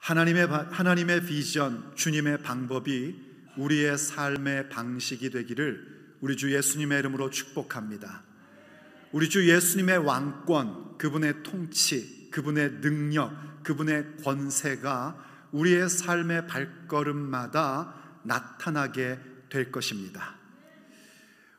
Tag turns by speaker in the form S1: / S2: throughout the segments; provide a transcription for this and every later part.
S1: 하나님의 비전, 주님의 방법이 우리의 삶의 방식이 되기를 우리 주 예수님의 이름으로 축복합니다. 우리 주 예수님의 왕권, 그분의 통치, 그분의 능력, 그분의 권세가 우리의 삶의 발걸음마다 나타나게 될 것입니다.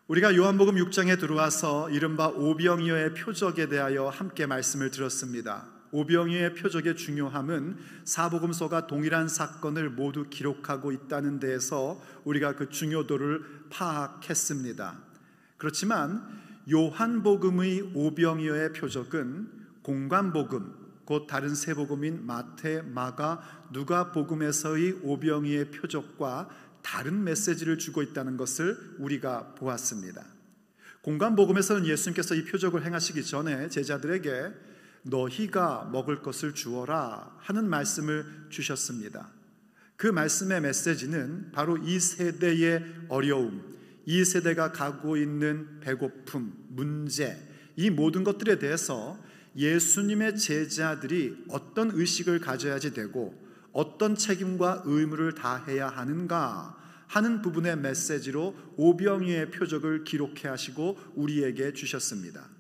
S1: 우리가 요한복음 6장에 들어와서 이른바 오병이어의 표적에 대하여 함께 말씀을 들었습니다. 오병이어의 표적의 중요함은 사복음서가 동일한 사건을 모두 기록하고 있다는 데에서 우리가 그 중요도를 파악했습니다. 그렇지만 요한복음의 오병이어의 표적은 공관복음, 곧 다른 세 복음인 마태, 마가, 누가복음에서의 오병이어의 표적과 다른 메시지를 주고 있다는 것을 우리가 보았습니다. 공관복음에서는 예수님께서 이 표적을 행하시기 전에 제자들에게 너희가 먹을 것을 주어라 하는 말씀을 주셨습니다. 그 말씀의 메시지는 바로 이 세대의 어려움, 이 세대가 갖고 있는 배고픔, 문제, 이 모든 것들에 대해서 예수님의 제자들이 어떤 의식을 가져야지 되고 어떤 책임과 의무를 다해야 하는가 하는 부분의 메시지로 오병이어의 표적을 기록해 하시고 우리에게 주셨습니다.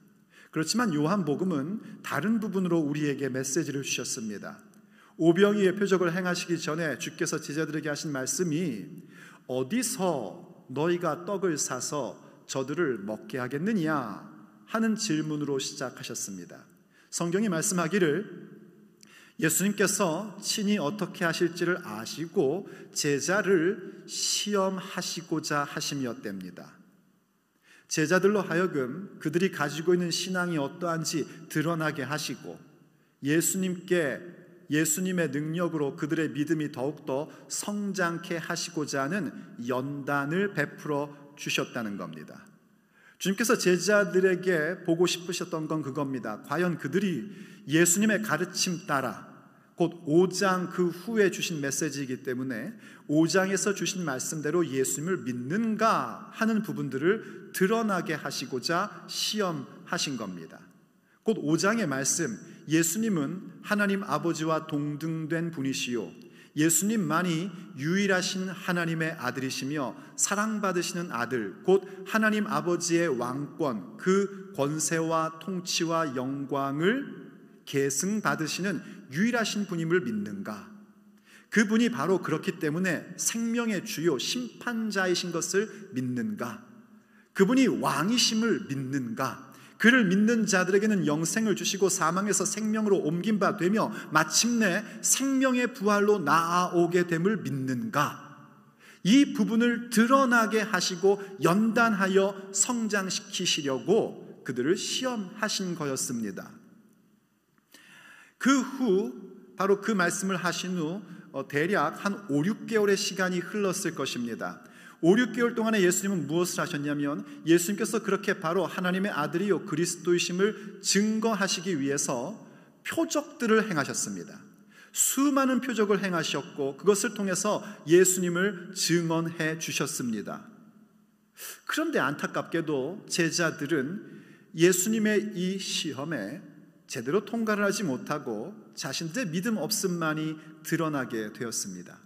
S1: 그렇지만 요한복음은 다른 부분으로 우리에게 메시지를 주셨습니다. 오병이어의 표적을 행하시기 전에 주께서 제자들에게 하신 말씀이 어디서 너희가 떡을 사서 저들을 먹게 하겠느냐 하는 질문으로 시작하셨습니다. 성경이 말씀하기를 예수님께서 친히 어떻게 하실지를 아시고 제자를 시험하시고자 하심이었답니다. 제자들로 하여금 그들이 가지고 있는 신앙이 어떠한지 드러나게 하시고 예수님의 능력으로 그들의 믿음이 더욱더 성장케 하시고자 하는 연단을 베풀어 주셨다는 겁니다. 주님께서 제자들에게 보고 싶으셨던 건 그겁니다. 과연 그들이 예수님의 가르침 따라 곧 5장 그 후에 주신 메시지이기 때문에 5장에서 주신 말씀대로 예수님을 믿는가 하는 부분들을 드러나게 하시고자 시험하신 겁니다. 곧 5장의 말씀, 예수님은 하나님 아버지와 동등된 분이시요 예수님만이 유일하신 하나님의 아들이시며 사랑받으시는 아들, 곧 하나님 아버지의 왕권, 그 권세와 통치와 영광을 계승받으시는 유일하신 분임을 믿는가? 그분이 바로 그렇기 때문에 생명의 주요 심판자이신 것을 믿는가? 그분이 왕이심을 믿는가? 그를 믿는 자들에게는 영생을 주시고 사망에서 생명으로 옮긴 바 되며 마침내 생명의 부활로 나아오게 됨을 믿는가? 이 부분을 드러나게 하시고 연단하여 성장시키시려고 그들을 시험하신 거였습니다. 그 후 바로 그 말씀을 하신 후 대략 한 5, 6개월의 시간이 흘렀을 것입니다. 5, 6개월 동안에 예수님은 무엇을 하셨냐면 예수님께서 그렇게 바로 하나님의 아들이요 그리스도이심을 증거하시기 위해서 표적들을 행하셨습니다. 수많은 표적을 행하셨고 그것을 통해서 예수님을 증언해 주셨습니다. 그런데 안타깝게도 제자들은 예수님의 이 시험에 제대로 통과를 하지 못하고 자신들의 믿음 없음만이 드러나게 되었습니다.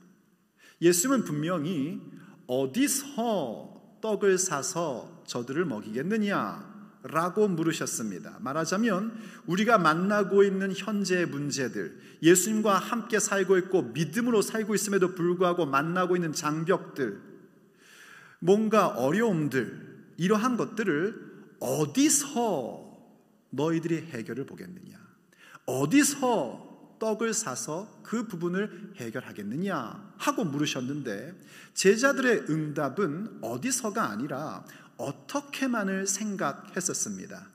S1: 예수님은 분명히 어디서 떡을 사서 저들을 먹이겠느냐라고 물으셨습니다. 말하자면 우리가 만나고 있는 현재의 문제들, 예수님과 함께 살고 있고 믿음으로 살고 있음에도 불구하고 만나고 있는 장벽들, 뭔가 어려움들, 이러한 것들을 어디서 너희들이 해결을 보겠느냐? 어디서 떡을 사서 그 부분을 해결하겠느냐? 하고 물으셨는데 제자들의 응답은 어디서가 아니라 어떻게만을 생각했었습니다.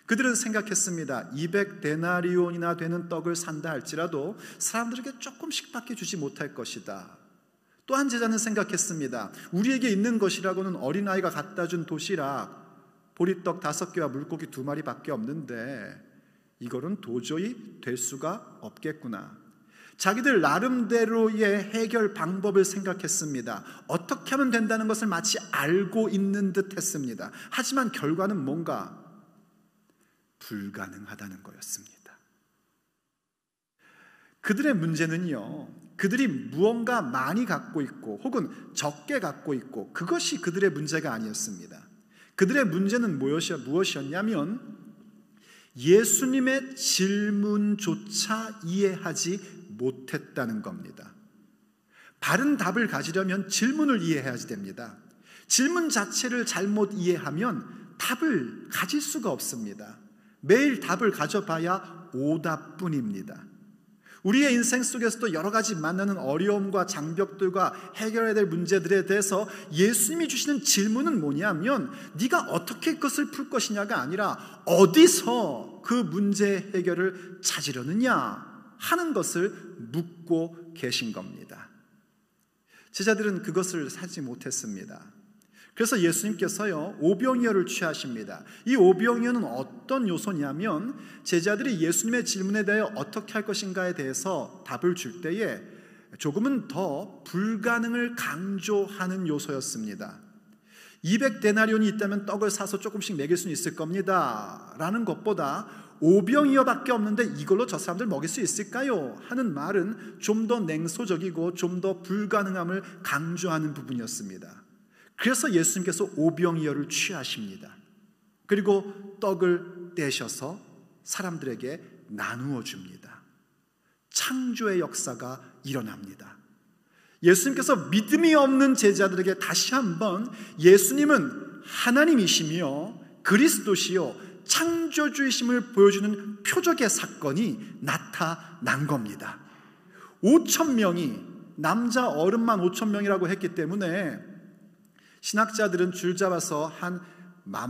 S1: 그들은 생각했습니다. 200데나리온이나 되는 떡을 산다 할지라도 사람들에게 조금씩밖에 주지 못할 것이다. 또 한 제자는 생각했습니다. 우리에게 있는 것이라고는 어린아이가 갖다 준 도시락 보리떡 5개와 물고기 2마리밖에 없는데 이거는 도저히 될 수가 없겠구나. 자기들 나름대로의 해결 방법을 생각했습니다. 어떻게 하면 된다는 것을 마치 알고 있는 듯 했습니다. 하지만 결과는 뭔가 불가능하다는 거였습니다. 그들의 문제는요, 그들이 무언가 많이 갖고 있고 혹은 적게 갖고 있고 그것이 그들의 문제가 아니었습니다. 그들의 문제는 무엇이었냐면 예수님의 질문조차 이해하지 못했다는 겁니다. 바른 답을 가지려면 질문을 이해해야지 됩니다. 질문 자체를 잘못 이해하면 답을 가질 수가 없습니다. 매일 답을 가져봐야 오답뿐입니다. 우리의 인생 속에서도 여러 가지 만나는 어려움과 장벽들과 해결해야 될 문제들에 대해서 예수님이 주시는 질문은 뭐냐면 네가 어떻게 그것을 풀 것이냐가 아니라 어디서 그 문제 해결을 찾으려느냐 하는 것을 묻고 계신 겁니다. 제자들은 그것을 사지 못했습니다. 그래서 예수님께서요 오병이어를 취하십니다. 이 오병이어는 어떤 요소냐면 제자들이 예수님의 질문에 대해 어떻게 할 것인가에 대해서 답을 줄 때에 조금은 더 불가능을 강조하는 요소였습니다. 200데나리온이 있다면 떡을 사서 조금씩 먹일 수는 있을 겁니다 라는 것보다 오병이어밖에 없는데 이걸로 저 사람들 먹일 수 있을까요? 하는 말은 좀 더 냉소적이고 좀 더 불가능함을 강조하는 부분이었습니다. 그래서 예수님께서 오병이어를 취하십니다. 그리고 떡을 떼셔서 사람들에게 나누어 줍니다. 창조의 역사가 일어납니다. 예수님께서 믿음이 없는 제자들에게 다시 한번 예수님은 하나님이시며 그리스도시요 창조주이심을 보여주는 표적의 사건이 나타난 겁니다. 5,000명이 남자 어른만 5,000명이라고 했기 때문에 신학자들은 줄 잡아서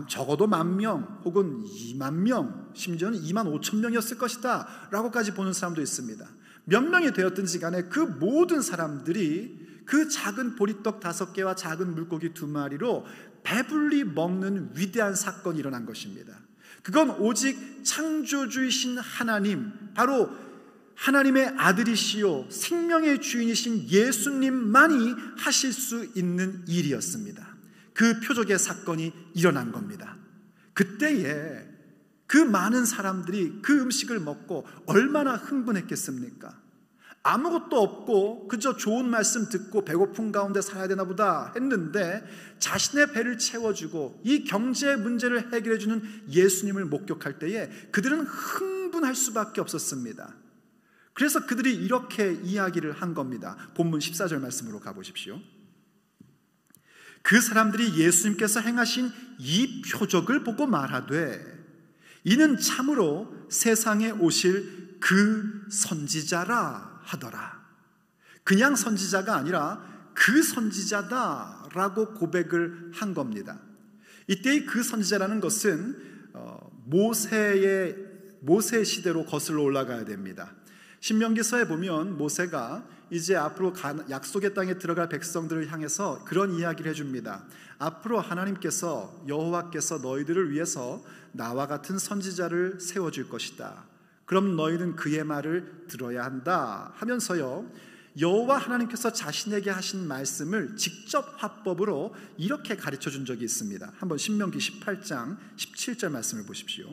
S1: 적어도 10,000명 혹은 20,000명 심지어는 25,000명이었을 것이다 라고까지 보는 사람도 있습니다. 몇 명이 되었든지 간에 그 모든 사람들이 그 작은 보리떡 5개와 작은 물고기 2마리로 배불리 먹는 위대한 사건이 일어난 것입니다. 그건 오직 창조주이신 하나님, 바로 하나님의 아들이시요 생명의 주인이신 예수님만이 하실 수 있는 일이었습니다. 그 표적의 사건이 일어난 겁니다. 그때에 그 많은 사람들이 그 음식을 먹고 얼마나 흥분했겠습니까? 아무것도 없고 그저 좋은 말씀 듣고 배고픈 가운데 살아야 되나 보다 했는데 자신의 배를 채워주고 이 경제 문제를 해결해주는 예수님을 목격할 때에 그들은 흥분할 수밖에 없었습니다. 그래서 그들이 이렇게 이야기를 한 겁니다. 본문 14절 말씀으로 가보십시오. 그 사람들이 예수님께서 행하신 이 표적을 보고 말하되 이는 참으로 세상에 오실 그 선지자라 하더라. 그냥 선지자가 아니라 그 선지자다라고 고백을 한 겁니다. 이때의 그 선지자라는 것은 모세 시대로 거슬러 올라가야 됩니다. 신명기서에 보면 모세가 이제 앞으로 약속의 땅에 들어갈 백성들을 향해서 그런 이야기를 해줍니다. 앞으로 하나님께서 여호와께서 너희들을 위해서 나와 같은 선지자를 세워줄 것이다. 그럼 너희는 그의 말을 들어야 한다 하면서요 여호와 하나님께서 자신에게 하신 말씀을 직접 화법으로 이렇게 가르쳐 준 적이 있습니다. 한번 신명기 18장 17절 말씀을 보십시오.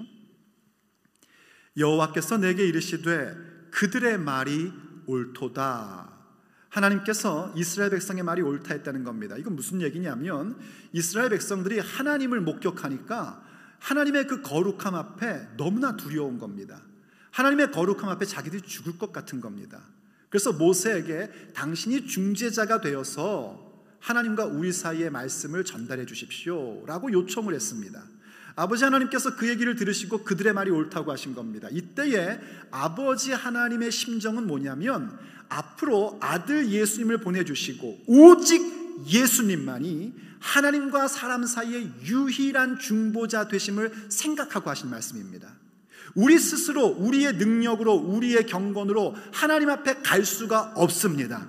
S1: 여호와께서 내게 이르시되 그들의 말이 옳도다. 하나님께서 이스라엘 백성의 말이 옳다 했다는 겁니다. 이건 무슨 얘기냐면 이스라엘 백성들이 하나님을 목격하니까 하나님의 그 거룩함 앞에 너무나 두려운 겁니다. 하나님의 거룩함 앞에 자기들이 죽을 것 같은 겁니다. 그래서 모세에게 당신이 중재자가 되어서 하나님과 우리 사이의 말씀을 전달해 주십시오 라고 요청을 했습니다. 아버지 하나님께서 그 얘기를 들으시고 그들의 말이 옳다고 하신 겁니다. 이때에 아버지 하나님의 심정은 뭐냐면 앞으로 아들 예수님을 보내주시고 오직 예수님만이 하나님과 사람 사이의 유일한 중보자 되심을 생각하고 하신 말씀입니다. 우리 스스로 우리의 능력으로 우리의 경건으로 하나님 앞에 갈 수가 없습니다.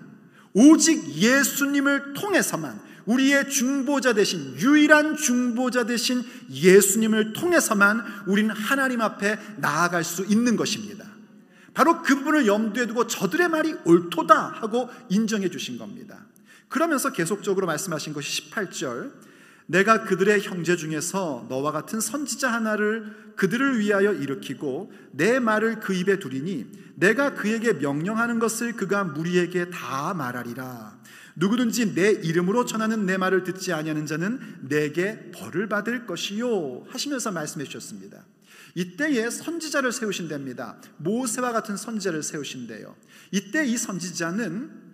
S1: 오직 예수님을 통해서만 우리의 중보자 되신 유일한 중보자 되신 예수님을 통해서만 우리는 하나님 앞에 나아갈 수 있는 것입니다. 바로 그분을 염두에 두고 저들의 말이 옳도다 하고 인정해 주신 겁니다. 그러면서 계속적으로 말씀하신 것이 18절 내가 그들의 형제 중에서 너와 같은 선지자 하나를 그들을 위하여 일으키고 내 말을 그 입에 두리니 내가 그에게 명령하는 것을 그가 무리에게 다 말하리라. 누구든지 내 이름으로 전하는 내 말을 듣지 아니하는 자는 내게 벌을 받을 것이요 하시면서 말씀해 주셨습니다. 이때에 선지자를 세우신답니다. 모세와 같은 선지자를 세우신대요. 이때 이 선지자는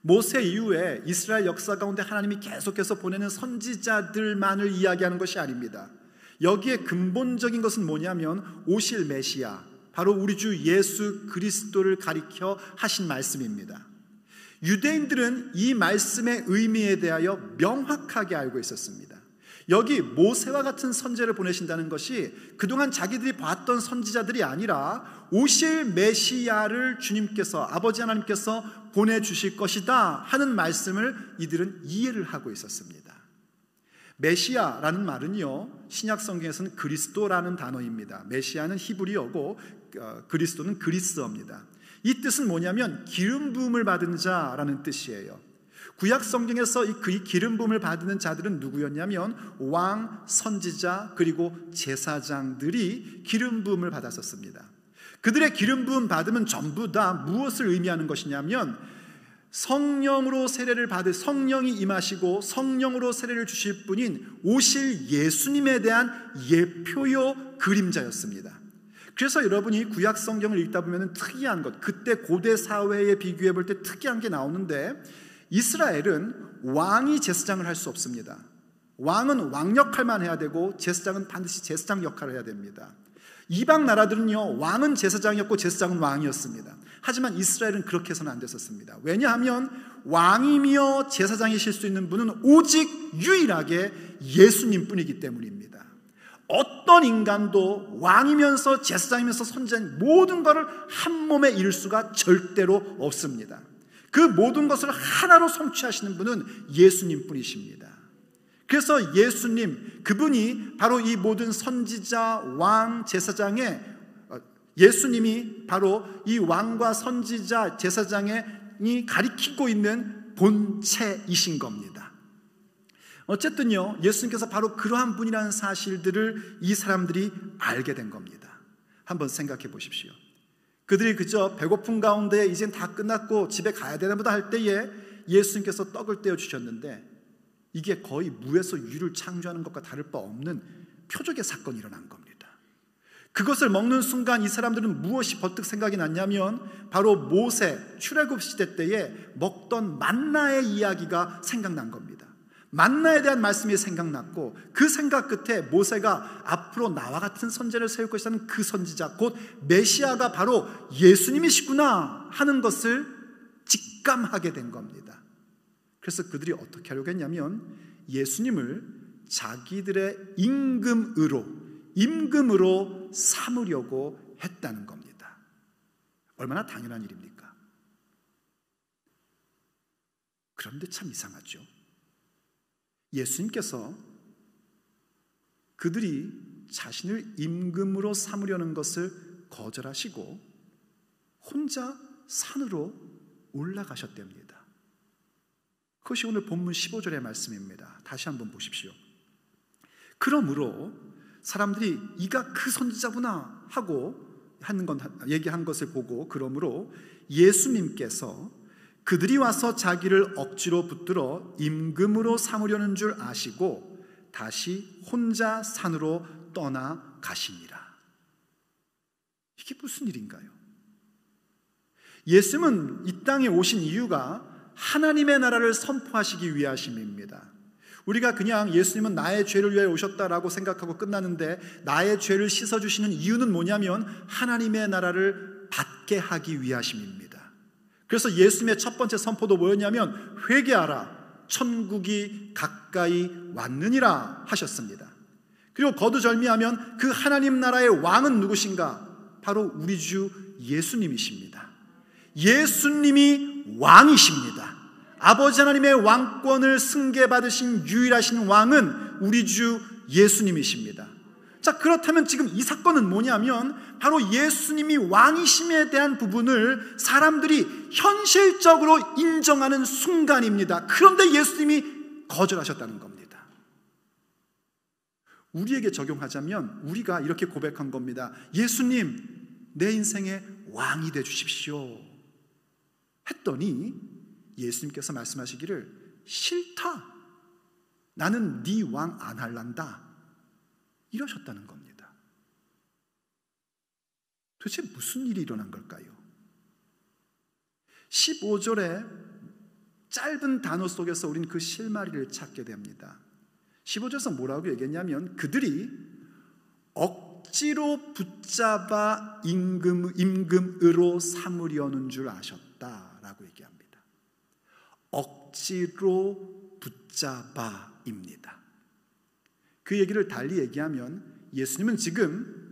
S1: 모세 이후에 이스라엘 역사 가운데 하나님이 계속해서 보내는 선지자들만을 이야기하는 것이 아닙니다. 여기에 근본적인 것은 뭐냐면 오실 메시아, 바로 우리 주 예수 그리스도를 가리켜 하신 말씀입니다. 유대인들은 이 말씀의 의미에 대하여 명확하게 알고 있었습니다. 여기 모세와 같은 선지자를 보내신다는 것이 그동안 자기들이 봤던 선지자들이 아니라 오실 메시아를 주님께서, 아버지 하나님께서 보내주실 것이다 하는 말씀을 이들은 이해를 하고 있었습니다. 메시아라는 말은요, 신약 성경에서는 그리스도라는 단어입니다. 메시아는 히브리어고 그리스도는 그리스어입니다. 이 뜻은 뭐냐면 기름 부음을 받은 자라는 뜻이에요. 구약 성경에서 이 기름 부음을 받는 자들은 누구였냐면 왕, 선지자 그리고 제사장들이 기름 부음을 받았었습니다. 그들의 기름 부음 받으면 전부 다 무엇을 의미하는 것이냐면 성령으로 세례를 받을, 성령이 임하시고 성령으로 세례를 주실 분인 오실 예수님에 대한 예표요 그림자였습니다. 그래서 여러분이 구약 성경을 읽다 보면 특이한 것, 그때 고대 사회에 비교해 볼 때 특이한 게 나오는데, 이스라엘은 왕이 제사장을 할 수 없습니다. 왕은 왕 역할만 해야 되고 제사장은 반드시 제사장 역할을 해야 됩니다. 이방 나라들은요, 왕은 제사장이었고 제사장은 왕이었습니다. 하지만 이스라엘은 그렇게 해서는 안 됐었습니다. 왜냐하면 왕이며 제사장이실 수 있는 분은 오직 유일하게 예수님 뿐이기 때문입니다. 어떤 인간도 왕이면서 제사장이면서 선지자인 모든 것을 한 몸에 이룰 수가 절대로 없습니다. 그 모든 것을 하나로 성취하시는 분은 예수님 뿐이십니다. 그래서 예수님, 그분이 바로 이 모든 선지자, 왕, 제사장의, 예수님이 바로 이 왕과 선지자, 제사장이 가리키고 있는 본체이신 겁니다. 어쨌든요, 예수님께서 바로 그러한 분이라는 사실들을 이 사람들이 알게 된 겁니다. 한번 생각해 보십시오. 그들이 그저 배고픈 가운데 이젠 다 끝났고 집에 가야 되나 보다 할 때에 예수님께서 떡을 떼어 주셨는데, 이게 거의 무에서 유를 창조하는 것과 다를 바 없는 표적의 사건이 일어난 겁니다. 그것을 먹는 순간 이 사람들은 무엇이 버뜩 생각이 났냐면 바로 모세 출애굽 시대 때에 먹던 만나의 이야기가 생각난 겁니다. 만나에 대한 말씀이 생각났고, 그 생각 끝에 모세가 앞으로 나와 같은 선지자를 세울 것이라는 그 선지자, 곧 메시아가 바로 예수님이시구나 하는 것을 직감하게 된 겁니다. 그래서 그들이 어떻게 하려고 했냐면 예수님을 자기들의 임금으로 삼으려고 했다는 겁니다. 얼마나 당연한 일입니까? 그런데 참 이상하죠. 예수님께서 그들이 자신을 임금으로 삼으려는 것을 거절하시고 혼자 산으로 올라가셨답니다. 그것이 오늘 본문 15절의 말씀입니다. 다시 한번 보십시오. 그러므로 사람들이 이가 그 선지자구나 하고 얘기한 것을 보고, 그러므로 예수님께서 그들이 와서 자기를 억지로 붙들어 임금으로 삼으려는 줄 아시고 다시 혼자 산으로 떠나가시니라. 이게 무슨 일인가요? 예수님은 이 땅에 오신 이유가 하나님의 나라를 선포하시기 위하심입니다. 우리가 그냥 예수님은 나의 죄를 위해 오셨다라고 생각하고 끝나는데, 나의 죄를 씻어주시는 이유는 뭐냐면 하나님의 나라를 받게 하기 위하심입니다. 그래서 예수님의 첫 번째 선포도 뭐였냐면 회개하라, 천국이 가까이 왔느니라 하셨습니다. 그리고 거두절미하면 그 하나님 나라의 왕은 누구신가? 바로 우리 주 예수님이십니다. 예수님이 왕이십니다. 아버지 하나님의 왕권을 승계받으신 유일하신 왕은 우리 주 예수님이십니다. 자, 그렇다면 지금 이 사건은 뭐냐면 바로 예수님이 왕이심에 대한 부분을 사람들이 현실적으로 인정하는 순간입니다. 그런데 예수님이 거절하셨다는 겁니다. 우리에게 적용하자면 우리가 이렇게 고백한 겁니다. 예수님, 내 인생의 왕이 되주십시오 했더니 예수님께서 말씀하시기를 싫다, 나는 네 왕 안 할란다 이러셨다는 겁니다. 도대체 무슨 일이 일어난 걸까요? 15절의 짧은 단어 속에서 우리는 그 실마리를 찾게 됩니다. 15절에서 뭐라고 얘기했냐면 그들이 억지로 붙잡아 임금으로 삼으려는 줄 아셨다라고 얘기합니다. 억지로 붙잡아입니다. 그 얘기를 달리 얘기하면 예수님은 지금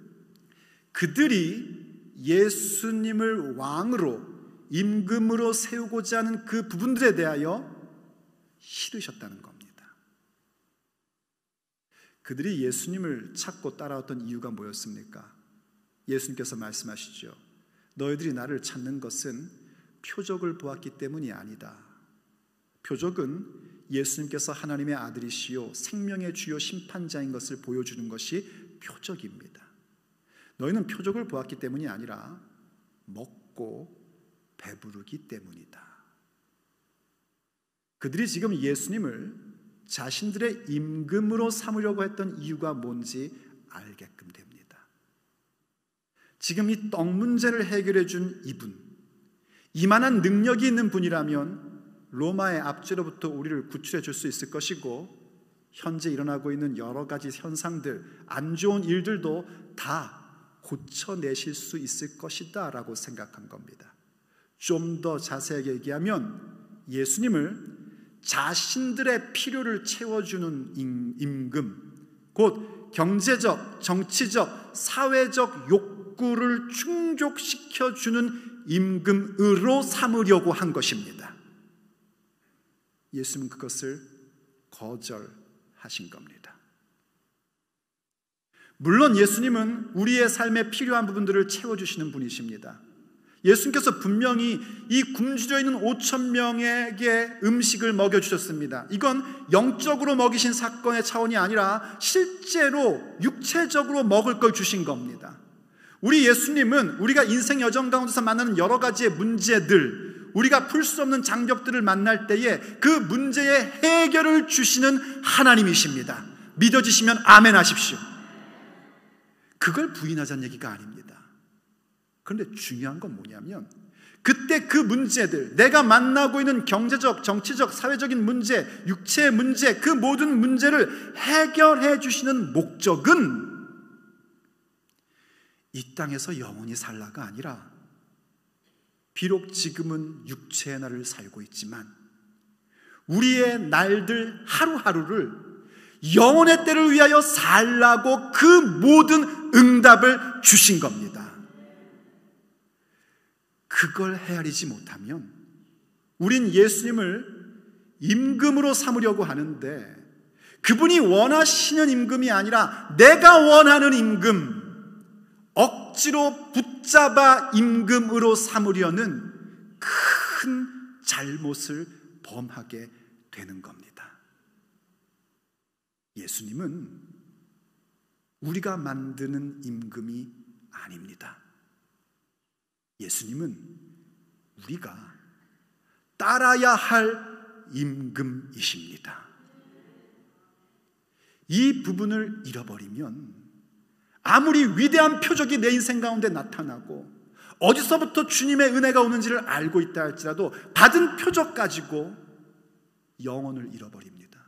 S1: 그들이 예수님을 왕으로 임금으로 세우고자 하는 그 부분들에 대하여 싫으셨다는 겁니다. 그들이 예수님을 찾고 따라왔던 이유가 뭐였습니까? 예수님께서 말씀하시죠. 너희들이 나를 찾는 것은 표적을 보았기 때문이 아니다. 표적은 예수님께서 하나님의 아들이시요 생명의 주요 심판자인 것을 보여주는 것이 표적입니다. 너희는 표적을 보았기 때문이 아니라 먹고 배부르기 때문이다. 그들이 지금 예수님을 자신들의 임금으로 삼으려고 했던 이유가 뭔지 알게끔 됩니다. 지금 이 떡 문제를 해결해 준 이분, 이만한 능력이 있는 분이라면 로마의 압제로부터 우리를 구출해 줄 수 있을 것이고 현재 일어나고 있는 여러 가지 현상들, 안 좋은 일들도 다 고쳐내실 수 있을 것이다 라고 생각한 겁니다. 좀 더 자세하게 얘기하면 예수님을 자신들의 필요를 채워주는 임금, 곧 경제적, 정치적, 사회적 욕구를 충족시켜주는 임금으로 삼으려고 한 것입니다. 예수님은 그것을 거절하신 겁니다. 물론 예수님은 우리의 삶에 필요한 부분들을 채워주시는 분이십니다. 예수님께서 분명히 이 굶주려 있는 5,000명에게 음식을 먹여주셨습니다. 이건 영적으로 먹이신 사건의 차원이 아니라 실제로 육체적으로 먹을 걸 주신 겁니다. 우리 예수님은 우리가 인생 여정 가운데서 만나는 여러 가지의 문제들, 우리가 풀 수 없는 장벽들을 만날 때에 그 문제의 해결을 주시는 하나님이십니다. 믿어지시면 아멘 하십시오. 그걸 부인하자는 얘기가 아닙니다. 그런데 중요한 건 뭐냐면 그때 그 문제들, 내가 만나고 있는 경제적, 정치적, 사회적인 문제, 육체의 문제, 그 모든 문제를 해결해 주시는 목적은 이 땅에서 영원히 살라가 아니라 비록 지금은 육체의 날을 살고 있지만 우리의 날들 하루하루를 영원의 때를 위하여 살라고 그 모든 응답을 주신 겁니다. 그걸 헤아리지 못하면 우린 예수님을 임금으로 삼으려고 하는데 그분이 원하시는 임금이 아니라 내가 원하는 임금, 억지로 붙잡아 임금으로 삼으려는 큰 잘못을 범하게 되는 겁니다. 예수님은 우리가 만드는 임금이 아닙니다. 예수님은 우리가 따라야 할 임금이십니다. 이 부분을 잃어버리면 아무리 위대한 표적이 내 인생 가운데 나타나고 어디서부터 주님의 은혜가 오는지를 알고 있다 할지라도 받은 표적 가지고 영혼을 잃어버립니다.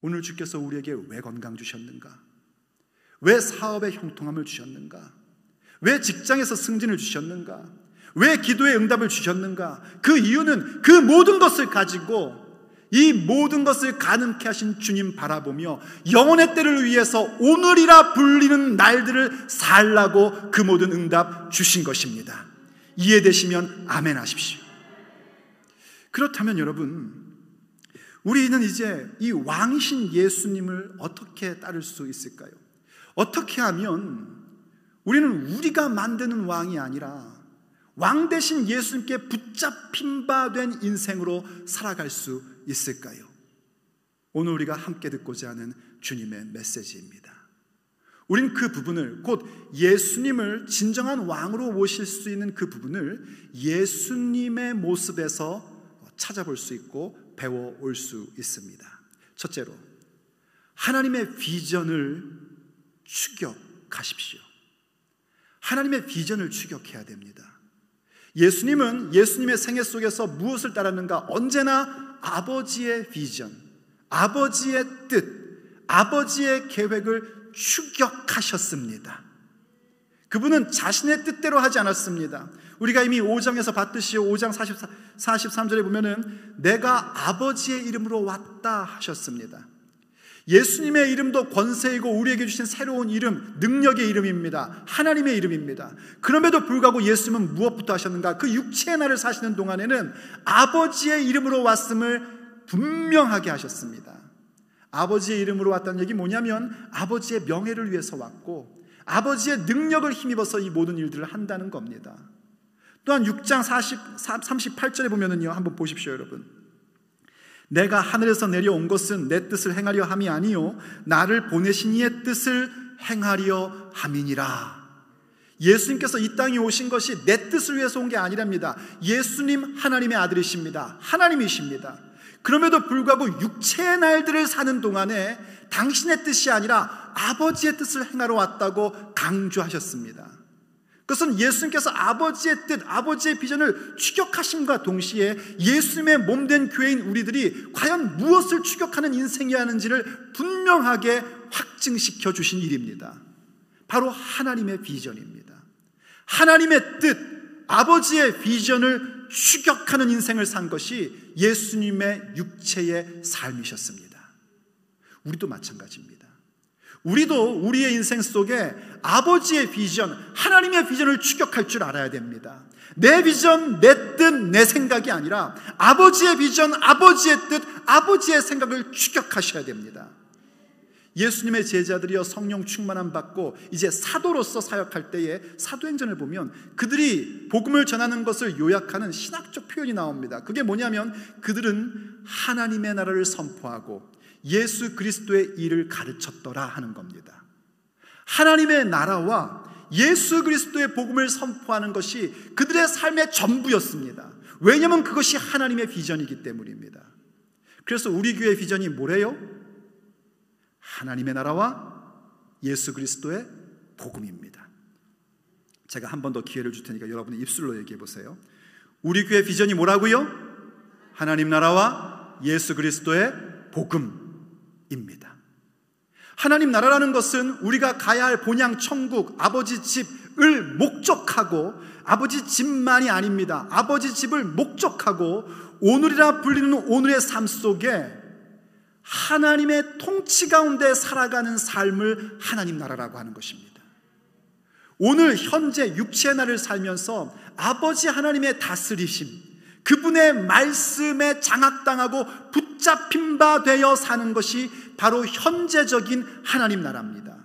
S1: 오늘 주께서 우리에게 왜 건강 주셨는가? 왜 사업의 형통함을 주셨는가? 왜 직장에서 승진을 주셨는가? 왜 기도의 응답을 주셨는가? 그 이유는 그 모든 것을 가지고 이 모든 것을 가능케 하신 주님 바라보며 영혼의 때를 위해서 오늘이라 불리는 날들을 살라고 그 모든 응답 주신 것입니다. 이해되시면 아멘 하십시오. 그렇다면 여러분, 우리는 이제 이 왕이신 예수님을 어떻게 따를 수 있을까요? 어떻게 하면 우리는 우리가 만드는 왕이 아니라 왕 대신 예수님께 붙잡힌 바 된 인생으로 살아갈 수 있을까요? 오늘 우리가 함께 듣고자 하는 주님의 메시지입니다. 우린 그 부분을, 곧 예수님을 진정한 왕으로 모실 수 있는 그 부분을 예수님의 모습에서 찾아볼 수 있고 배워올 수 있습니다. 첫째로, 하나님의 비전을 추격하십시오. 하나님의 비전을 추격해야 됩니다. 예수님은 예수님의 생애 속에서 무엇을 따랐는가? 언제나 아버지의 비전, 아버지의 뜻, 아버지의 계획을 추격하셨습니다. 그분은 자신의 뜻대로 하지 않았습니다. 우리가 이미 5장에서 봤듯이 5장 43절에 보면은 내가 아버지의 이름으로 왔다 하셨습니다. 예수님의 이름도 권세이고 우리에게 주신 새로운 이름, 능력의 이름입니다. 하나님의 이름입니다. 그럼에도 불구하고 예수님은 무엇부터 하셨는가? 그 육체의 날을 사시는 동안에는 아버지의 이름으로 왔음을 분명하게 하셨습니다. 아버지의 이름으로 왔다는 얘기 뭐냐면 아버지의 명예를 위해서 왔고 아버지의 능력을 힘입어서 이 모든 일들을 한다는 겁니다. 또한 6장 38절에 보면은요, 한번 보십시오, 여러분. 내가 하늘에서 내려온 것은 내 뜻을 행하려 함이 아니요 나를 보내신 이의 뜻을 행하려 함이니라. 예수님께서 이 땅에 오신 것이 내 뜻을 위해서 온 게 아니랍니다. 예수님 하나님의 아들이십니다. 하나님이십니다. 그럼에도 불구하고 육체의 날들을 사는 동안에 당신의 뜻이 아니라 아버지의 뜻을 행하러 왔다고 강조하셨습니다. 그것은 예수님께서 아버지의 뜻, 아버지의 비전을 추격하심과 동시에 예수님의 몸된 교회인 우리들이 과연 무엇을 추격하는 인생이어야 하는지를 분명하게 확증시켜 주신 일입니다. 바로 하나님의 비전입니다. 하나님의 뜻, 아버지의 비전을 추격하는 인생을 산 것이 예수님의 육체의 삶이셨습니다. 우리도 마찬가지입니다. 우리도 우리의 인생 속에 아버지의 비전, 하나님의 비전을 추격할 줄 알아야 됩니다. 내 비전, 내 뜻, 내 생각이 아니라 아버지의 비전, 아버지의 뜻, 아버지의 생각을 추격하셔야 됩니다. 예수님의 제자들이여 성령 충만함 받고 이제 사도로서 사역할 때에 사도행전을 보면 그들이 복음을 전하는 것을 요약하는 신학적 표현이 나옵니다. 그게 뭐냐면 그들은 하나님의 나라를 선포하고 예수 그리스도의 일을 가르쳤더라 하는 겁니다. 하나님의 나라와 예수 그리스도의 복음을 선포하는 것이 그들의 삶의 전부였습니다. 왜냐하면 그것이 하나님의 비전이기 때문입니다. 그래서 우리 교회의 비전이 뭐래요? 하나님의 나라와 예수 그리스도의 복음입니다. 제가 한 번 더 기회를 줄 테니까 여러분의 입술로 얘기해 보세요. 우리 교회 비전이 뭐라고요? 하나님 나라와 예수 그리스도의 복음입니다. 하나님 나라라는 것은 우리가 가야 할 본향 천국, 아버지 집을 목적하고, 아버지 집만이 아닙니다. 아버지 집을 목적하고 오늘이라 불리는 오늘의 삶 속에 하나님의 통치 가운데 살아가는 삶을 하나님 나라라고 하는 것입니다. 오늘 현재 육체의 날을 살면서 아버지 하나님의 다스리심, 그분의 말씀에 장악당하고 붙잡힌 바 되어 사는 것이 바로 현재적인 하나님 나라입니다.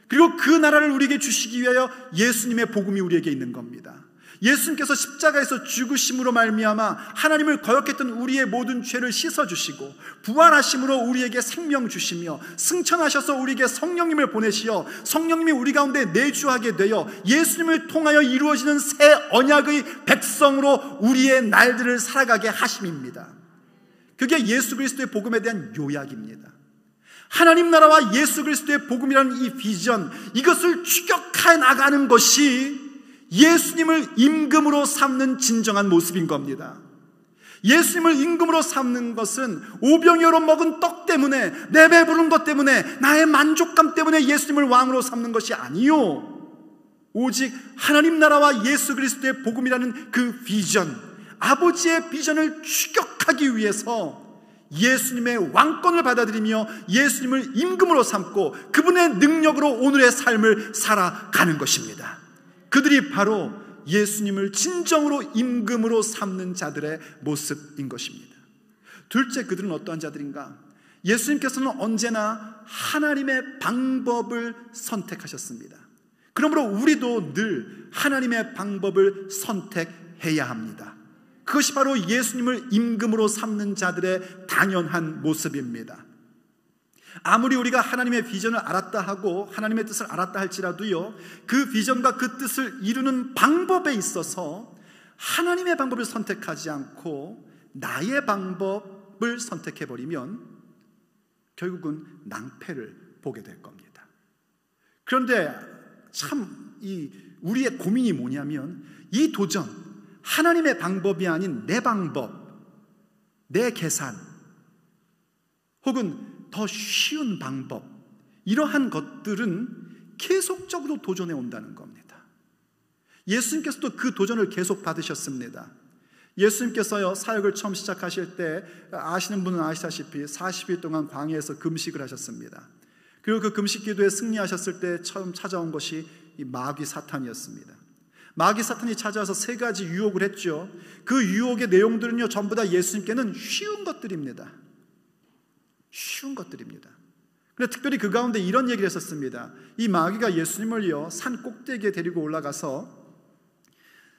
S1: 그리고 그 나라를 우리에게 주시기 위하여 예수님의 복음이 우리에게 있는 겁니다. 예수님께서 십자가에서 죽으심으로 말미암아 하나님을 거역했던 우리의 모든 죄를 씻어주시고 부활하심으로 우리에게 생명 주시며 승천하셔서 우리에게 성령님을 보내시어 성령님이 우리 가운데 내주하게 되어 예수님을 통하여 이루어지는 새 언약의 백성으로 우리의 날들을 살아가게 하심입니다. 그게 예수 그리스도의 복음에 대한 요약입니다. 하나님 나라와 예수 그리스도의 복음이라는 이 비전, 이것을 추격해 나가는 것이 예수님을 임금으로 삼는 진정한 모습인 겁니다. 예수님을 임금으로 삼는 것은 오병이어로 먹은 떡 때문에, 내 배부른 것 때문에, 나의 만족감 때문에 예수님을 왕으로 삼는 것이 아니요, 오직 하나님 나라와 예수 그리스도의 복음이라는 그 비전, 아버지의 비전을 추격하기 위해서 예수님의 왕권을 받아들이며 예수님을 임금으로 삼고 그분의 능력으로 오늘의 삶을 살아가는 것입니다. 그들이 바로 예수님을 진정으로 임금으로 삼는 자들의 모습인 것입니다. 둘째, 그들은 어떠한 자들인가? 예수님께서는 언제나 하나님의 방법을 선택하셨습니다. 그러므로 우리도 늘 하나님의 방법을 선택해야 합니다. 그것이 바로 예수님을 임금으로 삼는 자들의 당연한 모습입니다. 아무리 우리가 하나님의 비전을 알았다 하고 하나님의 뜻을 알았다 할지라도요, 그 비전과 그 뜻을 이루는 방법에 있어서 하나님의 방법을 선택하지 않고 나의 방법을 선택해버리면 결국은 낭패를 보게 될 겁니다. 그런데 참 우리의 고민이 뭐냐면, 이 도전, 하나님의 방법이 아닌 내 방법, 내 계산, 혹은 더 쉬운 방법, 이러한 것들은 계속적으로 도전해 온다는 겁니다. 예수님께서도 그 도전을 계속 받으셨습니다. 예수님께서요, 사역을 처음 시작하실 때 아시는 분은 아시다시피 40일 동안 광야에서 금식을 하셨습니다. 그리고 그 금식 기도에 승리하셨을 때 처음 찾아온 것이 이 마귀 사탄이었습니다. 마귀 사탄이 찾아와서 3가지 유혹을 했죠. 그 유혹의 내용들은요, 전부 다 예수님께는 쉬운 것들입니다. 쉬운 것들입니다. 그런데 특별히 그 가운데 이런 얘기를 했었습니다. 이 마귀가 예수님을요, 산 꼭대기에 데리고 올라가서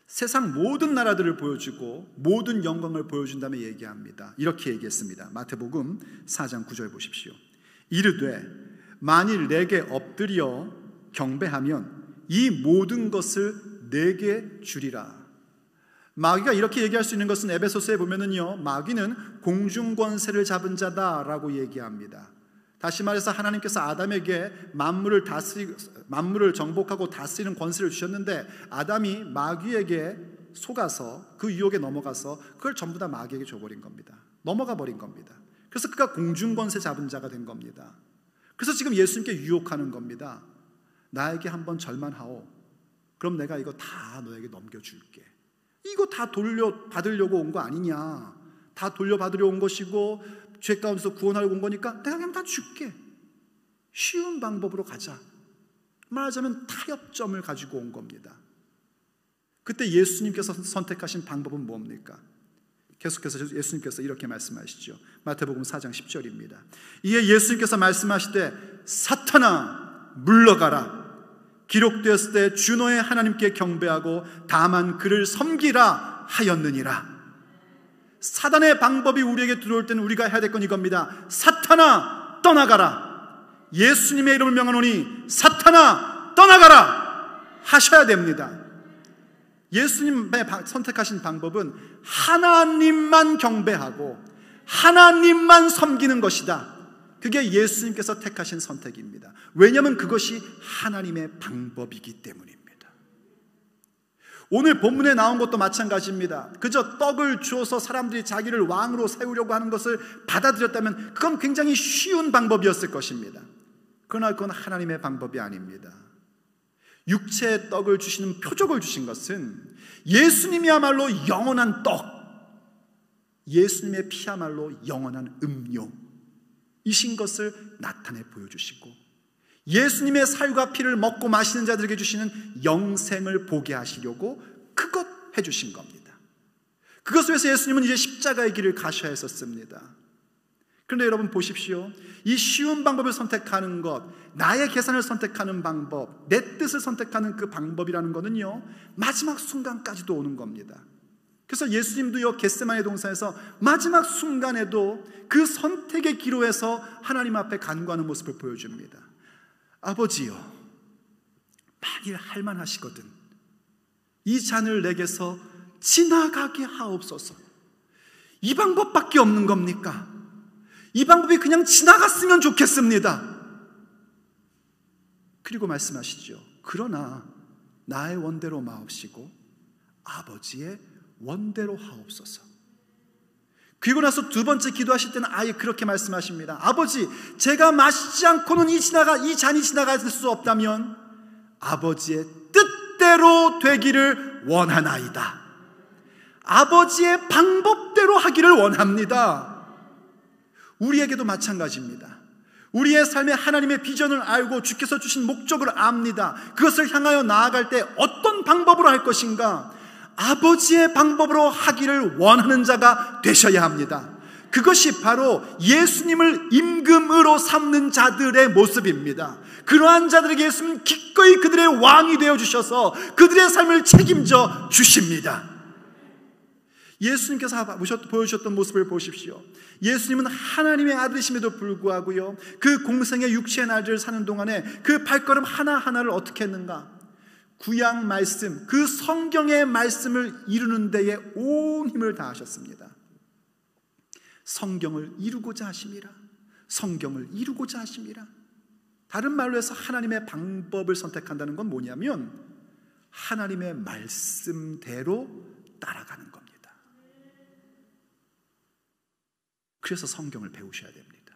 S1: 세상 모든 나라들을 보여주고 모든 영광을 보여준 다음에 얘기합니다. 이렇게 얘기했습니다. 마태복음 4장 9절 보십시오. 이르되 만일 내게 엎드려 경배하면 이 모든 것을 내게 주리라. 마귀가 이렇게 얘기할 수 있는 것은 에베소서에 보면은요, 마귀는 공중권세를 잡은 자다라고 얘기합니다. 다시 말해서 하나님께서 아담에게 만물을 정복하고 다스리는 권세를 주셨는데, 아담이 마귀에게 속아서 그 유혹에 넘어가서 그걸 전부 다 마귀에게 줘버린 겁니다. 넘어가 버린 겁니다. 그래서 그가 공중권세 잡은 자가 된 겁니다. 그래서 지금 예수님께 유혹하는 겁니다. 나에게 한번 절만하오. 그럼 내가 이거 다 너에게 넘겨줄게. 이거 다 돌려받으려고 온 거 아니냐. 다 돌려받으려 온 것이고 죄 가운데서 구원하려고 온 거니까 내가 그냥 다 줄게. 쉬운 방법으로 가자. 말하자면 타협점을 가지고 온 겁니다. 그때 예수님께서 선택하신 방법은 뭡니까? 계속해서 예수님께서 이렇게 말씀하시죠. 마태복음 4장 10절입니다. 이에 예수님께서 말씀하시되 사탄아 물러가라. 기록되었을 때 주 너의 하나님께 경배하고 다만 그를 섬기라 하였느니라. 사단의 방법이 우리에게 들어올 때는 우리가 해야 될 건 이겁니다. 사탄아 떠나가라. 예수님의 이름을 명하노니 사탄아 떠나가라 하셔야 됩니다. 예수님의 선택하신 방법은 하나님만 경배하고 하나님만 섬기는 것이다. 그게 예수님께서 택하신 선택입니다. 왜냐하면 그것이 하나님의 방법이기 때문입니다. 오늘 본문에 나온 것도 마찬가지입니다. 그저 떡을 주어서 사람들이 자기를 왕으로 세우려고 하는 것을 받아들였다면 그건 굉장히 쉬운 방법이었을 것입니다. 그러나 그건 하나님의 방법이 아닙니다. 육체의 떡을 주시는 표적을 주신 것은 예수님이야말로 영원한 떡, 예수님의 피야말로 영원한 음료 이신 것을 나타내 보여주시고, 예수님의 살과 피를 먹고 마시는 자들에게 주시는 영생을 보게 하시려고 그것 해주신 겁니다. 그것을 위해서 예수님은 이제 십자가의 길을 가셔야 했었습니다. 그런데 여러분 보십시오. 이 쉬운 방법을 선택하는 것, 나의 계산을 선택하는 방법, 내 뜻을 선택하는 그 방법이라는 것은요, 마지막 순간까지도 오는 겁니다. 그래서 예수님도요, 겟세마네 동산에서 마지막 순간에도 그 선택의 기로에서 하나님 앞에 간구하는 모습을 보여줍니다. 아버지요, 만일 할만하시거든 이 잔을 내게서 지나가게 하옵소서. 이 방법밖에 없는 겁니까? 이 방법이 그냥 지나갔으면 좋겠습니다. 그리고 말씀하시죠. 그러나 나의 원대로 마옵시고 아버지의 원대로 하옵소서. 그리고 나서 두 번째 기도하실 때는 아예 그렇게 말씀하십니다. 아버지, 제가 마시지 않고는 이 잔이 지나갈 수 없다면 아버지의 뜻대로 되기를 원하나이다. 아버지의 방법대로 하기를 원합니다. 우리에게도 마찬가지입니다. 우리의 삶에 하나님의 비전을 알고 주께서 주신 목적을 압니다. 그것을 향하여 나아갈 때 어떤 방법으로 할 것인가? 아버지의 방법으로 하기를 원하는 자가 되셔야 합니다. 그것이 바로 예수님을 임금으로 삼는 자들의 모습입니다. 그러한 자들에게 예수님은 기꺼이 그들의 왕이 되어주셔서 그들의 삶을 책임져 주십니다. 예수님께서 보여주셨던 모습을 보십시오. 예수님은 하나님의 아들이심에도 불구하고요, 그 공생의 육체의 날들을 사는 동안에 그 발걸음 하나하나를 어떻게 했는가? 구약 말씀, 그 성경의 말씀을 이루는 데에 온 힘을 다하셨습니다. 성경을 이루고자 하심이라. 성경을 이루고자 하심이라. 다른 말로 해서 하나님의 방법을 선택한다는 건 뭐냐면 하나님의 말씀대로 따라가는 겁니다. 그래서 성경을 배우셔야 됩니다.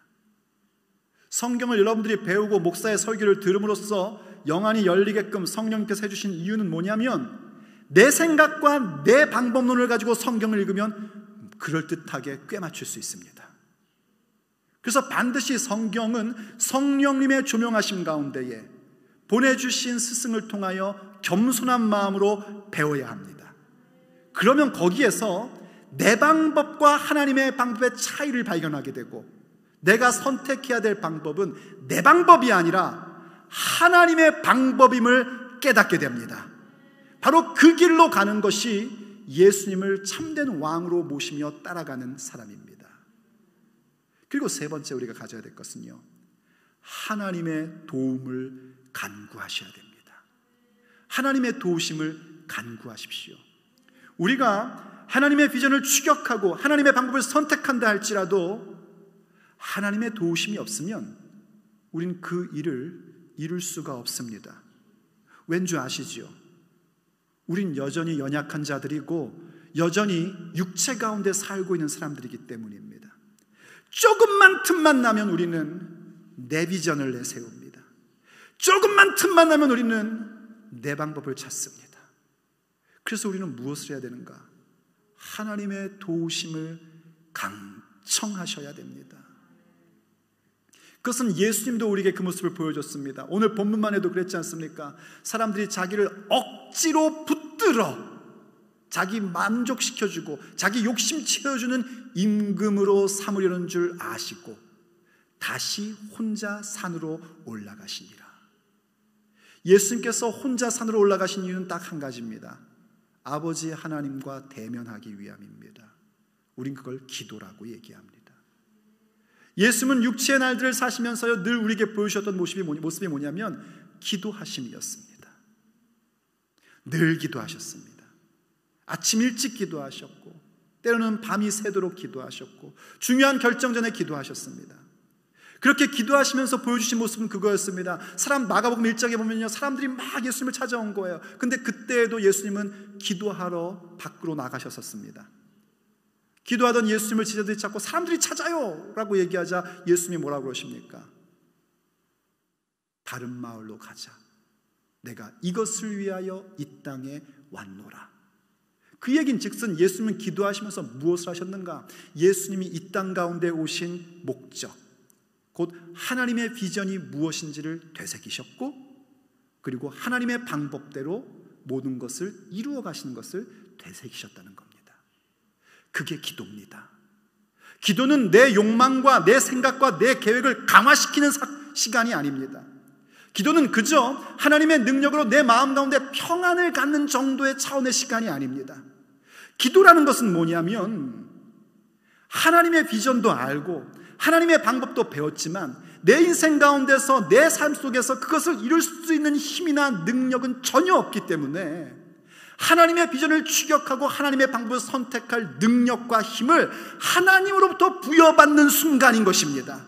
S1: 성경을 여러분들이 배우고 목사의 설교를 들음으로써 영안이 열리게끔 성령님께서 해주신 이유는 뭐냐면 내 생각과 내 방법론을 가지고 성경을 읽으면 그럴듯하게 꿰맞출 수 있습니다. 그래서 반드시 성경은 성령님의 조명하심 가운데에 보내주신 스승을 통하여 겸손한 마음으로 배워야 합니다. 그러면 거기에서 내 방법과 하나님의 방법의 차이를 발견하게 되고 내가 선택해야 될 방법은 내 방법이 아니라 하나님의 방법임을 깨닫게 됩니다. 바로 그 길로 가는 것이 예수님을 참된 왕으로 모시며 따라가는 사람입니다. 그리고 세 번째 우리가 가져야 될 것은요, 하나님의 도움을 간구하셔야 됩니다. 하나님의 도우심을 간구하십시오. 우리가 하나님의 비전을 추격하고 하나님의 방법을 선택한다 할지라도 하나님의 도우심이 없으면 우린 그 일을 이룰 수가 없습니다. 왠지 아시지요? 우린 여전히 연약한 자들이고 여전히 육체 가운데 살고 있는 사람들이기 때문입니다. 조금만 틈만 나면 우리는 내 비전을 내세웁니다. 조금만 틈만 나면 우리는 내 방법을 찾습니다. 그래서 우리는 무엇을 해야 되는가? 하나님의 도우심을 강청하셔야 됩니다. 그것은 예수님도 우리에게 그 모습을 보여줬습니다. 오늘 본문만 해도 그랬지 않습니까? 사람들이 자기를 억지로 붙들어 자기 만족시켜주고 자기 욕심 채워주는 임금으로 삼으려는 줄 아시고 다시 혼자 산으로 올라가시니라. 예수님께서 혼자 산으로 올라가신 이유는 딱 한 가지입니다. 아버지 하나님과 대면하기 위함입니다. 우린 그걸 기도라고 얘기합니다. 예수님은 육체의 날들을 사시면서요 늘 우리에게 보여주셨던 모습이 뭐냐면 기도하심이었습니다. 늘 기도하셨습니다. 아침 일찍 기도하셨고 때로는 밤이 새도록 기도하셨고 중요한 결정 전에 기도하셨습니다. 그렇게 기도하시면서 보여주신 모습은 그거였습니다. 마가복음 1장에 보면요, 사람들이 막 예수님을 찾아온 거예요. 근데 그때에도 예수님은 기도하러 밖으로 나가셨었습니다. 기도하던 예수님을 제자들이 찾고 사람들이 찾아요 라고 얘기하자 예수님이 뭐라고 그러십니까? 다른 마을로 가자. 내가 이것을 위하여 이 땅에 왔노라. 그 얘기는 즉슨 예수님은 기도하시면서 무엇을 하셨는가? 예수님이 이 땅 가운데 오신 목적, 곧 하나님의 비전이 무엇인지를 되새기셨고 그리고 하나님의 방법대로 모든 것을 이루어 가시는 것을 되새기셨다는 겁니다. 그게 기도입니다. 기도는 내 욕망과 내 생각과 내 계획을 강화시키는 시간이 아닙니다. 기도는 그저 하나님의 능력으로 내 마음 가운데 평안을 갖는 정도의 차원의 시간이 아닙니다. 기도라는 것은 뭐냐면 하나님의 비전도 알고 하나님의 방법도 배웠지만 내 인생 가운데서 내 삶 속에서 그것을 이룰 수 있는 힘이나 능력은 전혀 없기 때문에 하나님의 비전을 추격하고 하나님의 방법을 선택할 능력과 힘을 하나님으로부터 부여받는 순간인 것입니다.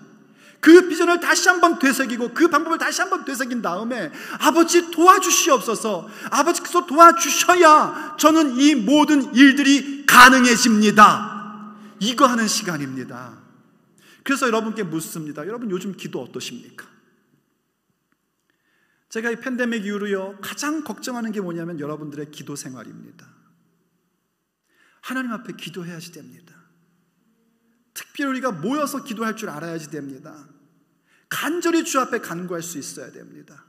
S1: 그 비전을 다시 한번 되새기고 그 방법을 다시 한번 되새긴 다음에 아버지 도와주시옵소서, 아버지께서 도와주셔야 저는 이 모든 일들이 가능해집니다. 이거 하는 시간입니다. 그래서 여러분께 묻습니다. 여러분 요즘 기도 어떠십니까? 제가 이 팬데믹 이후로요 가장 걱정하는 게 뭐냐면 여러분들의 기도 생활입니다. 하나님 앞에 기도해야지 됩니다. 특별히 우리가 모여서 기도할 줄 알아야지 됩니다. 간절히 주 앞에 간구할 수 있어야 됩니다.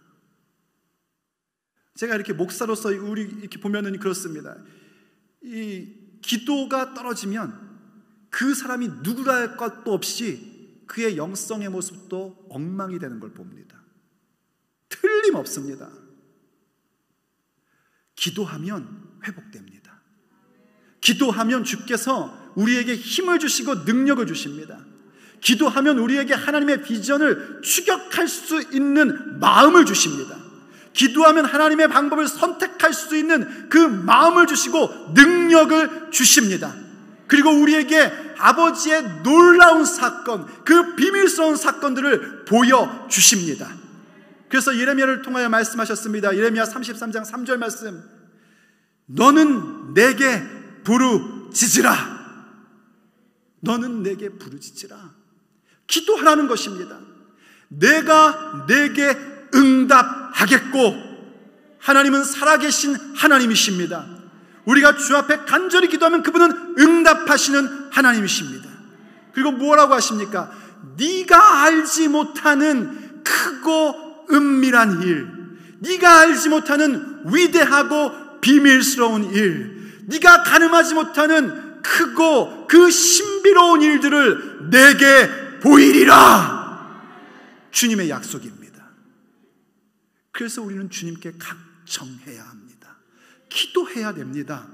S1: 제가 이렇게 목사로서 우리 이렇게 보면은 그렇습니다. 이 기도가 떨어지면 그 사람이 누구라 할 것도 없이 그의 영성의 모습도 엉망이 되는 걸 봅니다. 틀림없습니다. 기도하면 회복됩니다. 기도하면 주께서 우리에게 힘을 주시고 능력을 주십니다. 기도하면 우리에게 하나님의 비전을 추격할 수 있는 마음을 주십니다. 기도하면 하나님의 방법을 선택할 수 있는 그 마음을 주시고 능력을 주십니다. 그리고 우리에게 아버지의 놀라운 사건, 그 비밀스러운 사건들을 보여주십니다. 그래서 예레미야를 통하여 말씀하셨습니다. 예레미야 33장 3절 말씀, 너는 내게 부르짖으라. 너는 내게 부르짖으라. 기도하라는 것입니다. 내가 내게 응답하겠고, 하나님은 살아계신 하나님이십니다. 우리가 주 앞에 간절히 기도하면 그분은 응답하시는 하나님이십니다. 그리고 뭐라고 하십니까? 네가 알지 못하는 크고 은밀한 일, 네가 알지 못하는 위대하고 비밀스러운 일, 네가 가늠하지 못하는 크고 그 신비로운 일들을 내게 보이리라. 주님의 약속입니다. 그래서 우리는 주님께 각정해야 합니다. 기도해야 됩니다.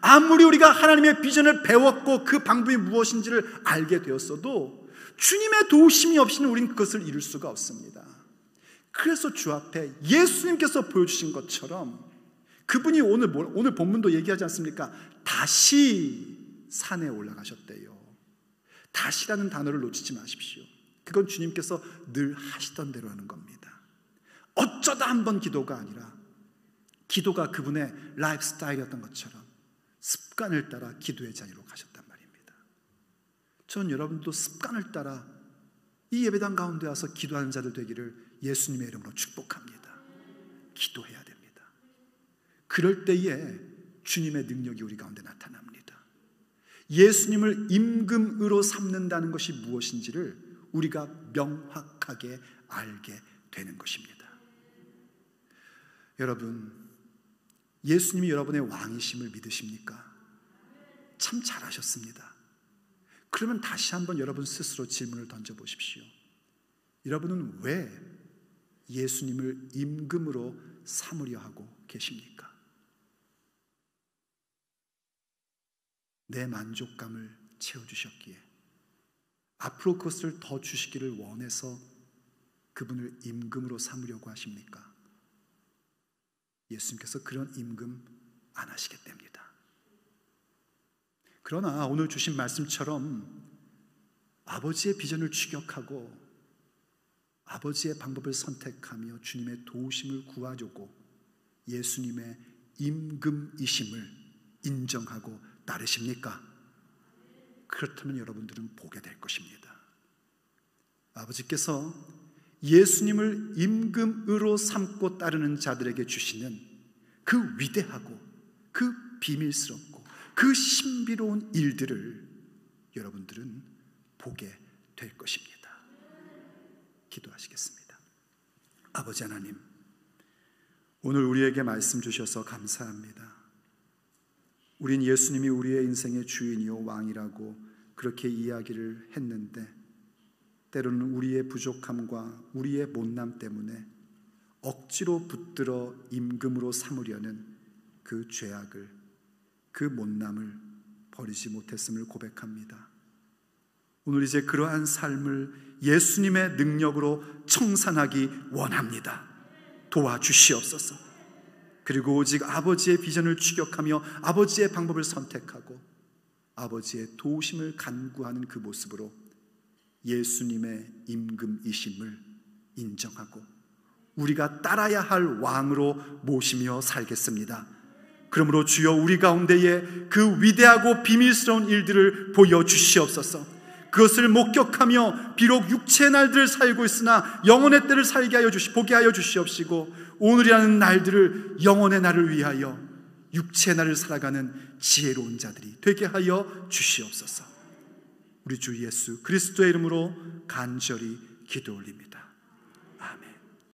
S1: 아무리 우리가 하나님의 비전을 배웠고 그 방법이 무엇인지를 알게 되었어도 주님의 도우심이 없이는 우리는 그것을 이룰 수가 없습니다. 그래서 주 앞에 예수님께서 보여주신 것처럼, 그분이 오늘 본문도 얘기하지 않습니까? 다시 산에 올라가셨대요. 다시라는 단어를 놓치지 마십시오. 그건 주님께서 늘 하시던 대로 하는 겁니다. 어쩌다 한번 기도가 아니라, 기도가 그분의 라이프 스타일이었던 것처럼 습관을 따라 기도의 자리로 가셨단 말입니다. 저는 여러분도 습관을 따라 이 예배당 가운데 와서 기도하는 자들 되기를 예수님의 이름으로 축복합니다. 기도해야 됩니다. 그럴 때에 주님의 능력이 우리 가운데 나타납니다. 예수님을 임금으로 삼는다는 것이 무엇인지를 우리가 명확하게 알게 되는 것입니다. 여러분, 예수님이 여러분의 왕이심을 믿으십니까? 참 잘하셨습니다. 그러면 다시 한번 여러분 스스로 질문을 던져보십시오. 여러분은 왜 예수님을 임금으로 삼으려 하고 계십니까? 내 만족감을 채워주셨기에, 앞으로 그것을 더 주시기를 원해서 그분을 임금으로 삼으려고 하십니까? 예수님께서 그런 임금 안 하시겠답니다. 그러나 오늘 주신 말씀처럼 아버지의 비전을 추격하고 아버지의 방법을 선택하며 주님의 도우심을 구하려고 예수님의 임금이심을 인정하고 따르십니까? 그렇다면 여러분들은 보게 될 것입니다. 아버지께서 예수님을 임금으로 삼고 따르는 자들에게 주시는 그 위대하고 그 비밀스럽고 그 신비로운 일들을 여러분들은 보게 될 것입니다. 기도하시겠습니다. 아버지 하나님, 오늘 우리에게 말씀 주셔서 감사합니다. 우린 예수님이 우리의 인생의 주인이요 왕이라고 그렇게 이야기를 했는데, 때로는 우리의 부족함과 우리의 못남 때문에 억지로 붙들어 임금으로 삼으려는 그 죄악을, 그 못남을 버리지 못했음을 고백합니다. 오늘 이제 그러한 삶을 예수님의 능력으로 청산하기 원합니다. 도와주시옵소서. 그리고 오직 아버지의 비전을 추격하며 아버지의 방법을 선택하고 아버지의 도우심을 간구하는 그 모습으로 예수님의 임금이심을 인정하고 우리가 따라야 할 왕으로 모시며 살겠습니다. 그러므로 주여 우리 가운데에 그 위대하고 비밀스러운 일들을 보여주시옵소서. 그것을 목격하며 비록 육체의 날들을 살고 있으나 영혼의 때를 살게 하여 보게 하여 주시옵시고, 오늘이라는 날들을 영혼의 날을 위하여 육체의 날을 살아가는 지혜로운 자들이 되게 하여 주시옵소서. 우리 주 예수 그리스도의 이름으로 간절히 기도 올립니다.